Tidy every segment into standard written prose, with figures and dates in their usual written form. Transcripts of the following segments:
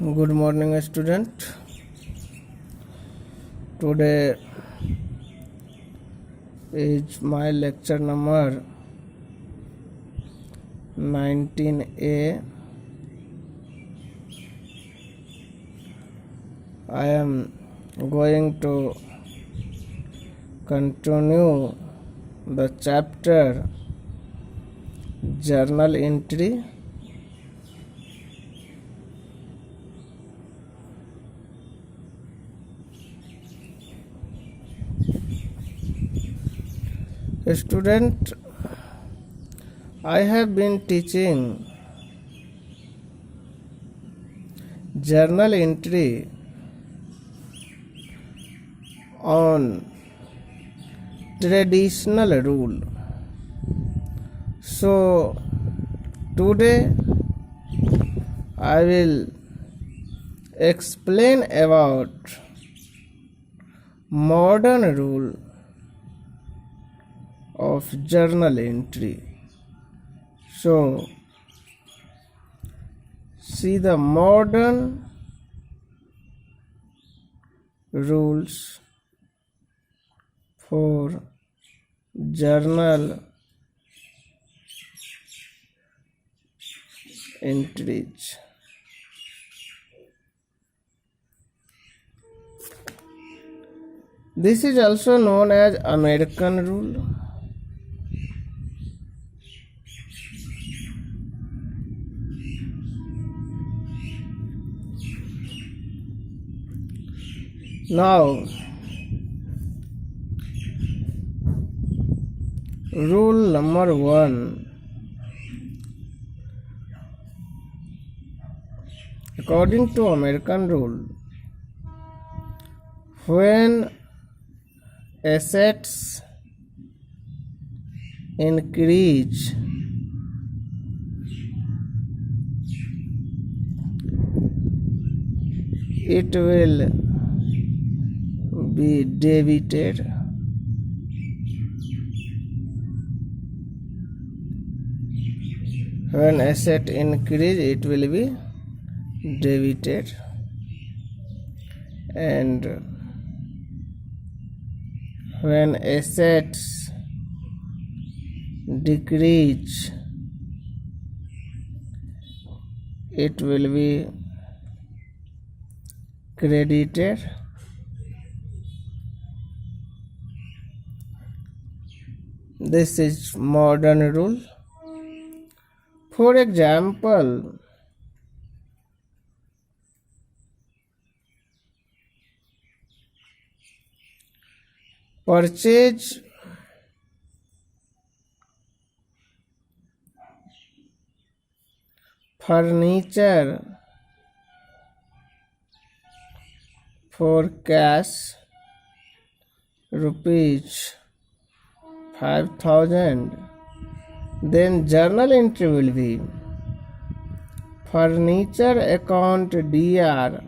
Good morning, student. Today is my lecture number 19A. I am going to continue the chapter Journal Entry. Student, I have been teaching journal entry on traditional rule. So today I will explain about modern rule of journal entry. So see the modern rules for journal entries. This is also known as American rule. Now, rule number 1. According to American rule, when assets increase, it will be debited. When asset increase, it will be debited, and when assets decrease, it will be credited. This is modern rule. For example, purchase furniture for cash rupees 5,000, then journal entry will be furniture account DR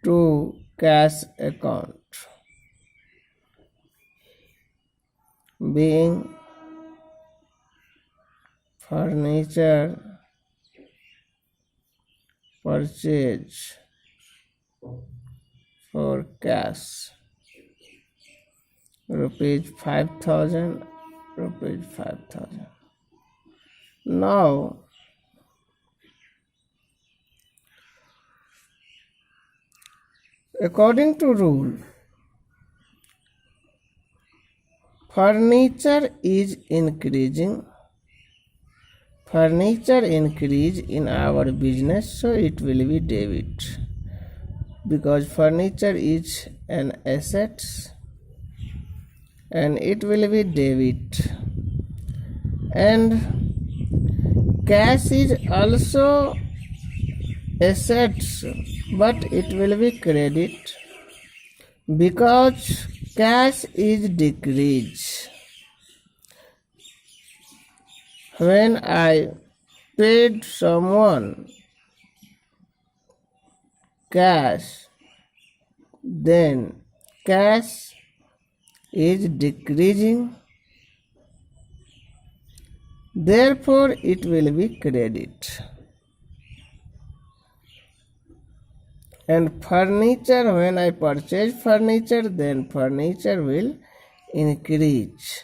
to cash account, being furniture purchase for cash rupees 5,000. Now according to rule, furniture is increasing. Furniture increase in our business, so it will be debit, because furniture is an asset and it will be debit. And cash is also assets, but it will be credit, because cash is decrease. When I paid someone cash, then cash is decreasing Therefore it will be credit. And furniture, when I purchase furniture, then furniture will increase.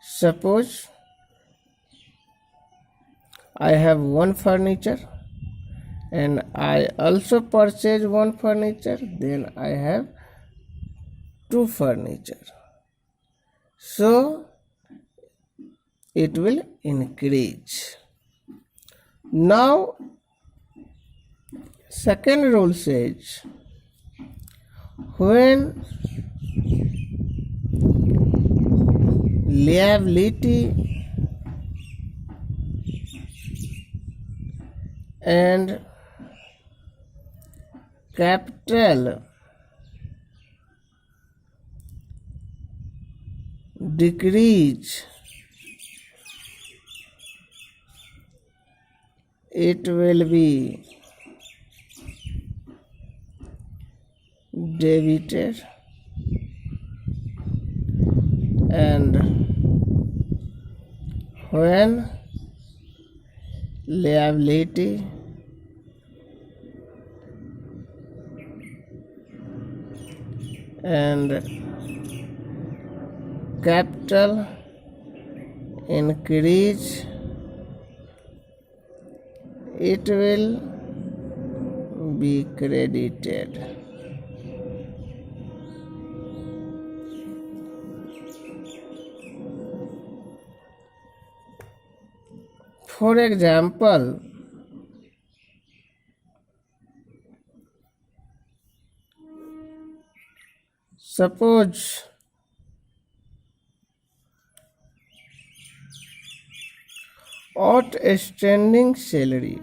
Suppose I have one furniture and I also purchase one furniture, then I have two furniture. So it will increase. Now second rule says, when liability and capital decrease, it will be debited, and when liability and capital increase, it will be credited. For example, suppose outstanding salary,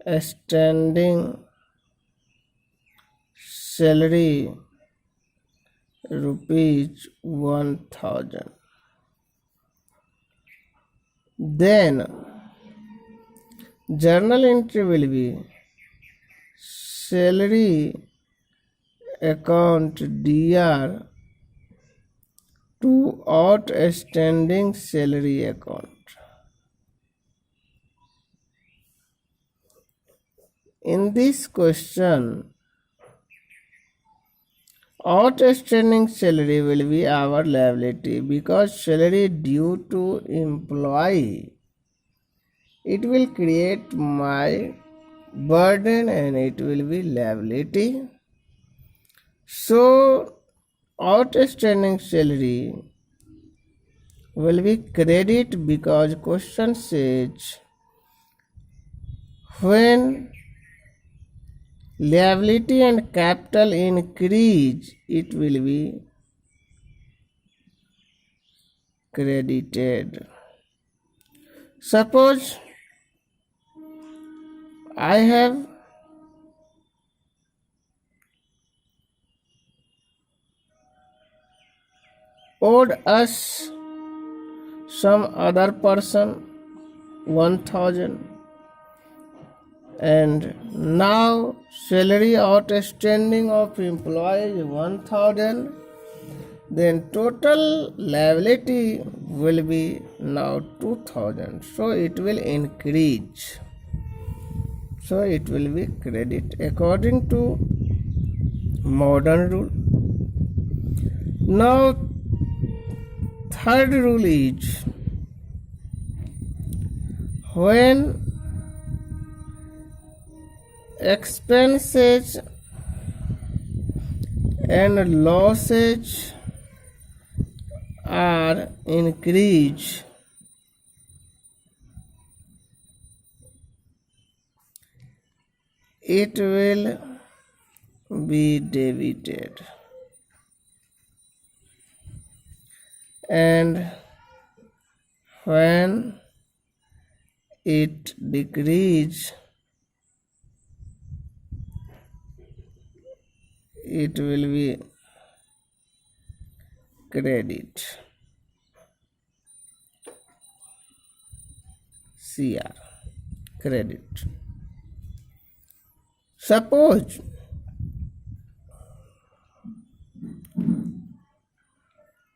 outstanding salary rupees 1000. Then journal entry will be salary account DR to outstanding salary account. In this question, outstanding salary will be our liability, because salary due to employee, it will create my burden and it will be liability. So outstanding salary will be credit, because question says when liability and capital increase, it will be credited. Suppose I have owed us some other person 1000, and now salary outstanding of employee is 1000, then total liability will be now 2000, so it will increase, so it will be credit according to modern rule. Now third rule is, when expenses and losses are increased, it will be debited, and when it decreases, it will be credit, CR, credit. Suppose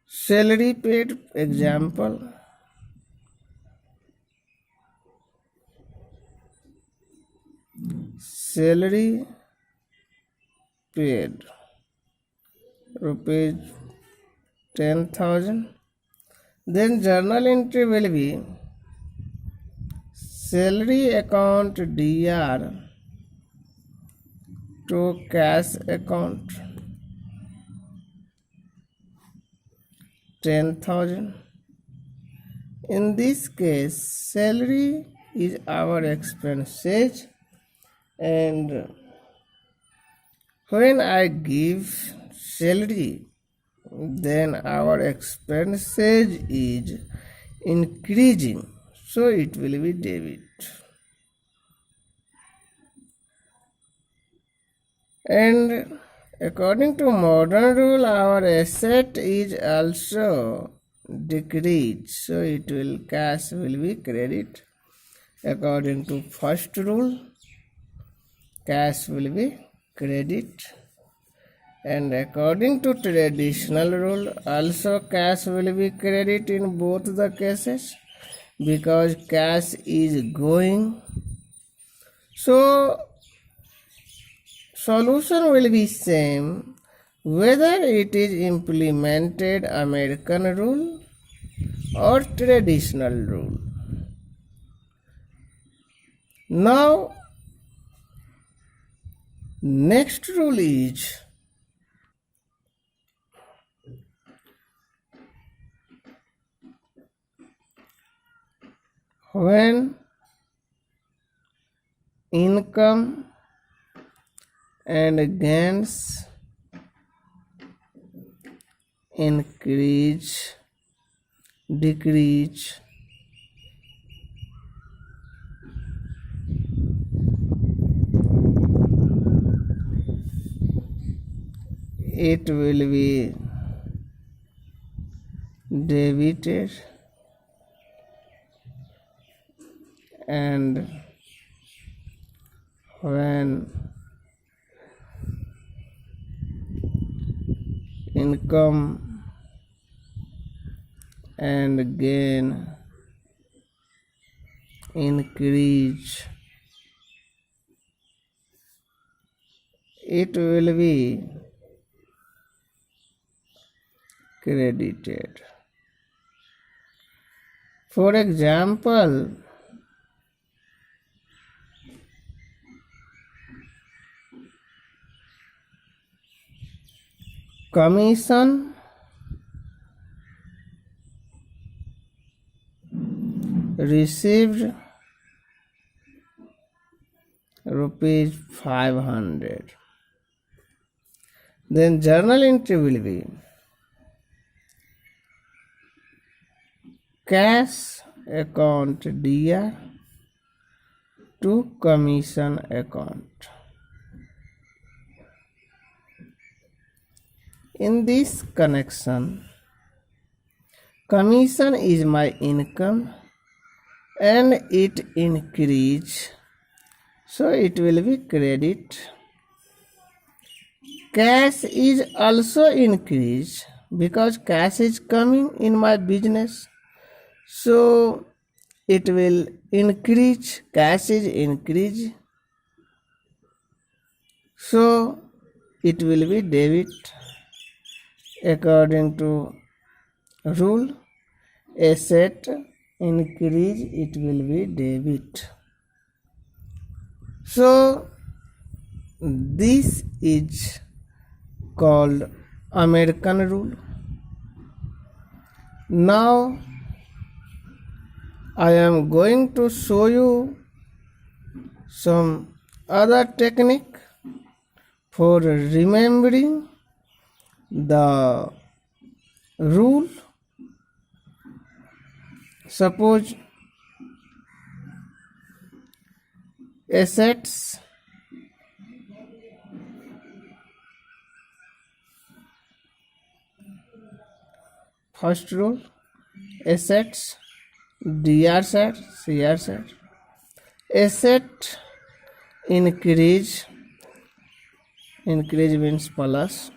salary paid, example, salary paid rupees 10,000. Then journal entry will be salary account DR to cash account 10,000. In this case, salary is our expenses, and when I give salary, then our expenses is increasing, so it will be debit. And according to modern rule, our asset is also decreased, so it will cash will be credit. According to first rule, cash will be credit, and according to traditional rule, also cash will be credit in both the cases because cash is going. So solution will be same whether it is implemented American rule or traditional rule. Now next rule is when income and gains increase, decrease, it will be debited, and when income and gain increase, it will be credited. For example, commission received rupees 500. Then journal entry will be cash account DR to commission account. In this connection, commission is my income and it increase, so it will be credit. Cash is also increase because cash is coming in my business, so it will increase. Cash is increase, so it will be debit. According to rule, asset increase, it will be debit. So this is called American rule. Now I am going to show you some other technique for remembering the rule. Suppose assets first rule, assets DR side, CR side. Asset increase means plus,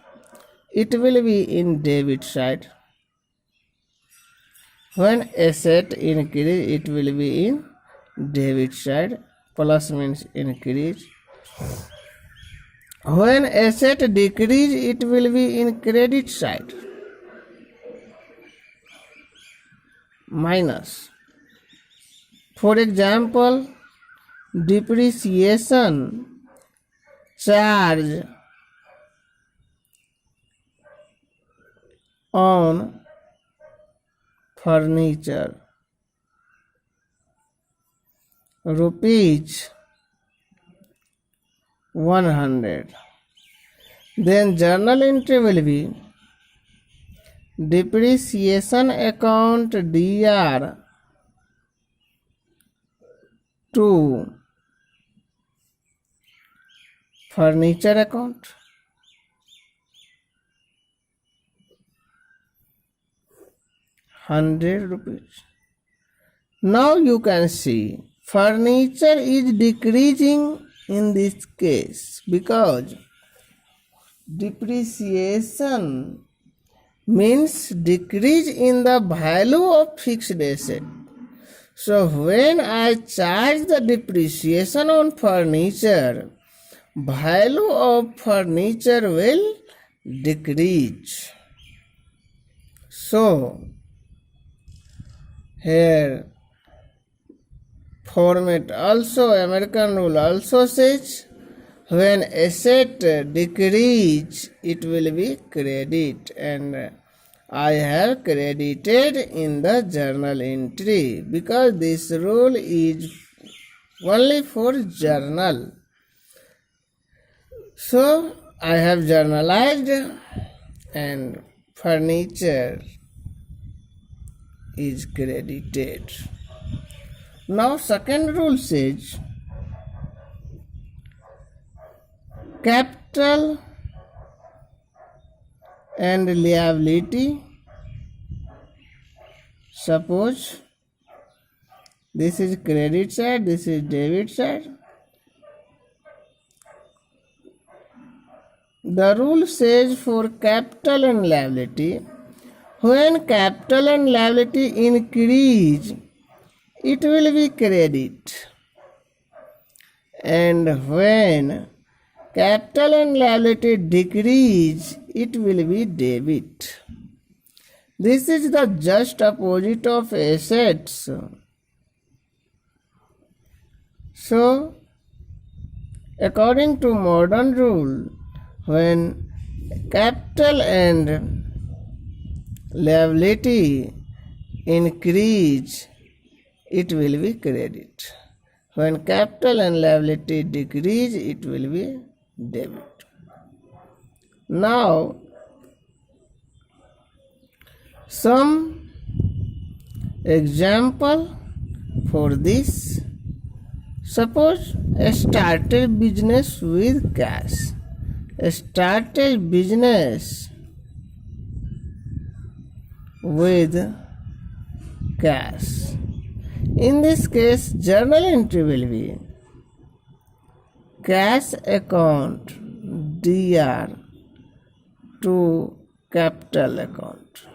it will be in debit side. When asset increase, it will be in debit side. Plus means increase. When asset decrease, it will be in credit side. Minus. For example, depreciation charge on furniture rupees 100. Then journal entry will be depreciation account DR to furniture account. ₹100. Now you can see furniture is decreasing in this case because depreciation means decrease in the value of fixed asset. So when I charge the depreciation on furniture, value of furniture will decrease. So here format also, American rule also says when asset decrease, it will be credit, and I have credited in the journal entry because this rule is only for journal. So I have journalized and furniture is credited. Now second rule says capital and liability. Suppose this is credit side, this is debit side. The rule says for capital and liability, when capital and liability increase, it will be credit. And when capital and liability decrease, it will be debit. This is the just opposite of assets. So, according to modern rule, when capital and liability increase, it will be credit. When capital and liability decrease, it will be debit. Now, some example for this. Suppose I started business with cash. Started business with cash. In this case, journal entry will be cash account DR to capital account.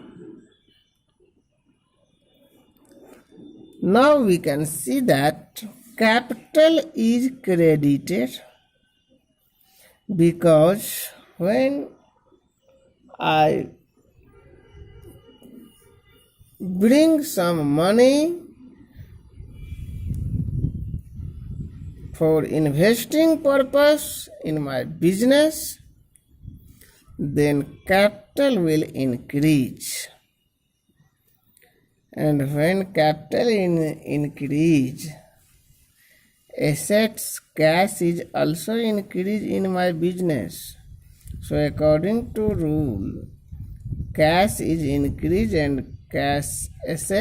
Now we can see that capital is credited because when I bring some money for investing purpose in my business, then capital will increase. And when capital increase, assets, cash is also increase in my business. So according to rule, cash is increase and cash is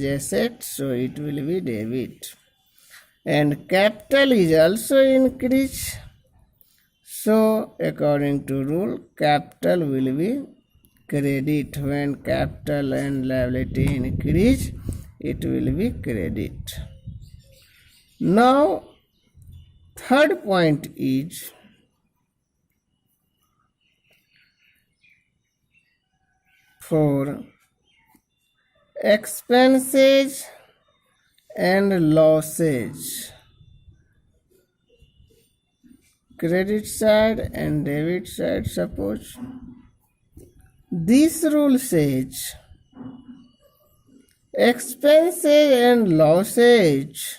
asset, so it will be debit. And capital is also increase. So according to rule, capital will be credit. When capital and liability increase, it will be credit. Now, third point is for expenses and losses, credit side and debit side. Suppose this rule says expenses and losses,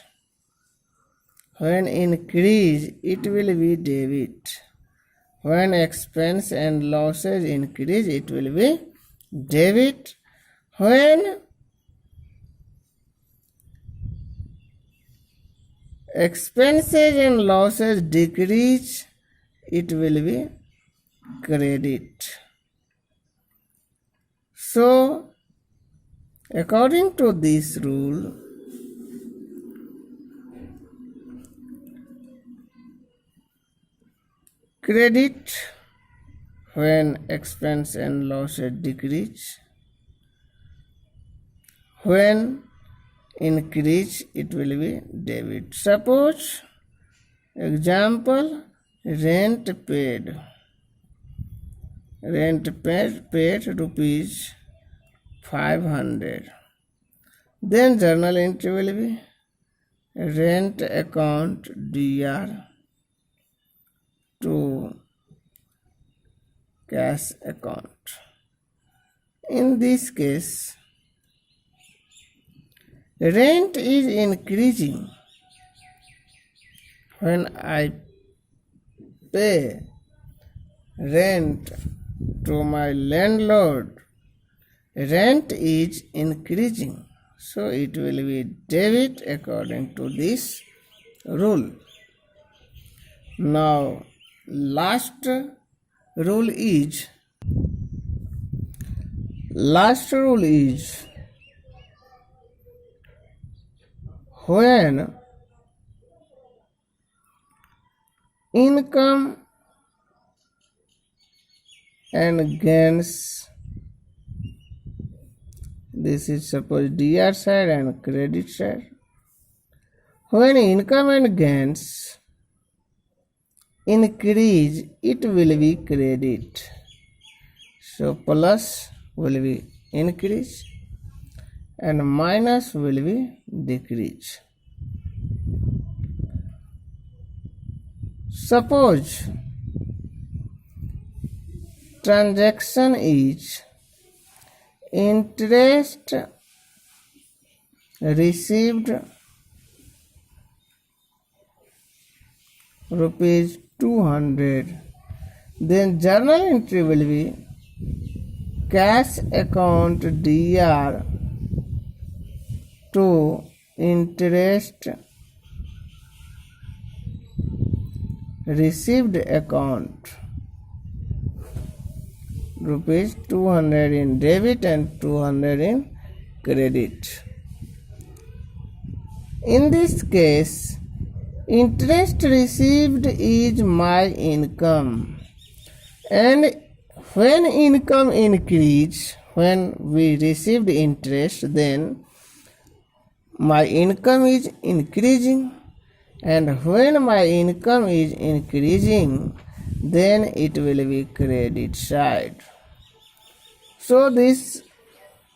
when increase it will be debit. When expense and losses increase it will be debit. When expenses and losses decrease it will be credit. So according to this rule, credit when expense and losses decrease, when increase it will be debit. Suppose example, rent paid rupees 500. Then journal entry will be rent account DR to cash account. In this case, rent is increasing. When I pay rent to my landlord, rent is increasing. So it will be debit according to this rule. Now last rule is when income and gains, this is suppose DR side and credit side. When income and gains increase, it will be credit. So plus will be increase and minus will be decrease. Suppose transaction is interest received rupees 200, then journal entry will be cash account DR to interest received account, rupees 200 in debit and 200 in credit. In this case, interest received is my income, and when income increase, when we received interest, then my income is increasing, and when my income is increasing, then it will be credit side. So this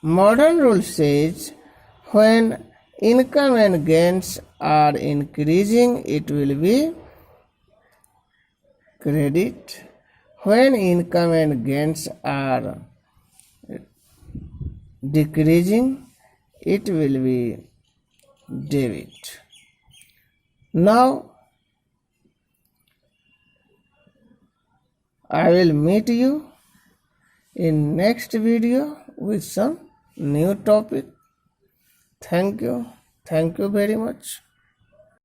modern rule says when income and gains are increasing, it will be credit. When income and gains are decreasing, it will be debit. Now I will meet you in next video with some new topic. Thank you very much.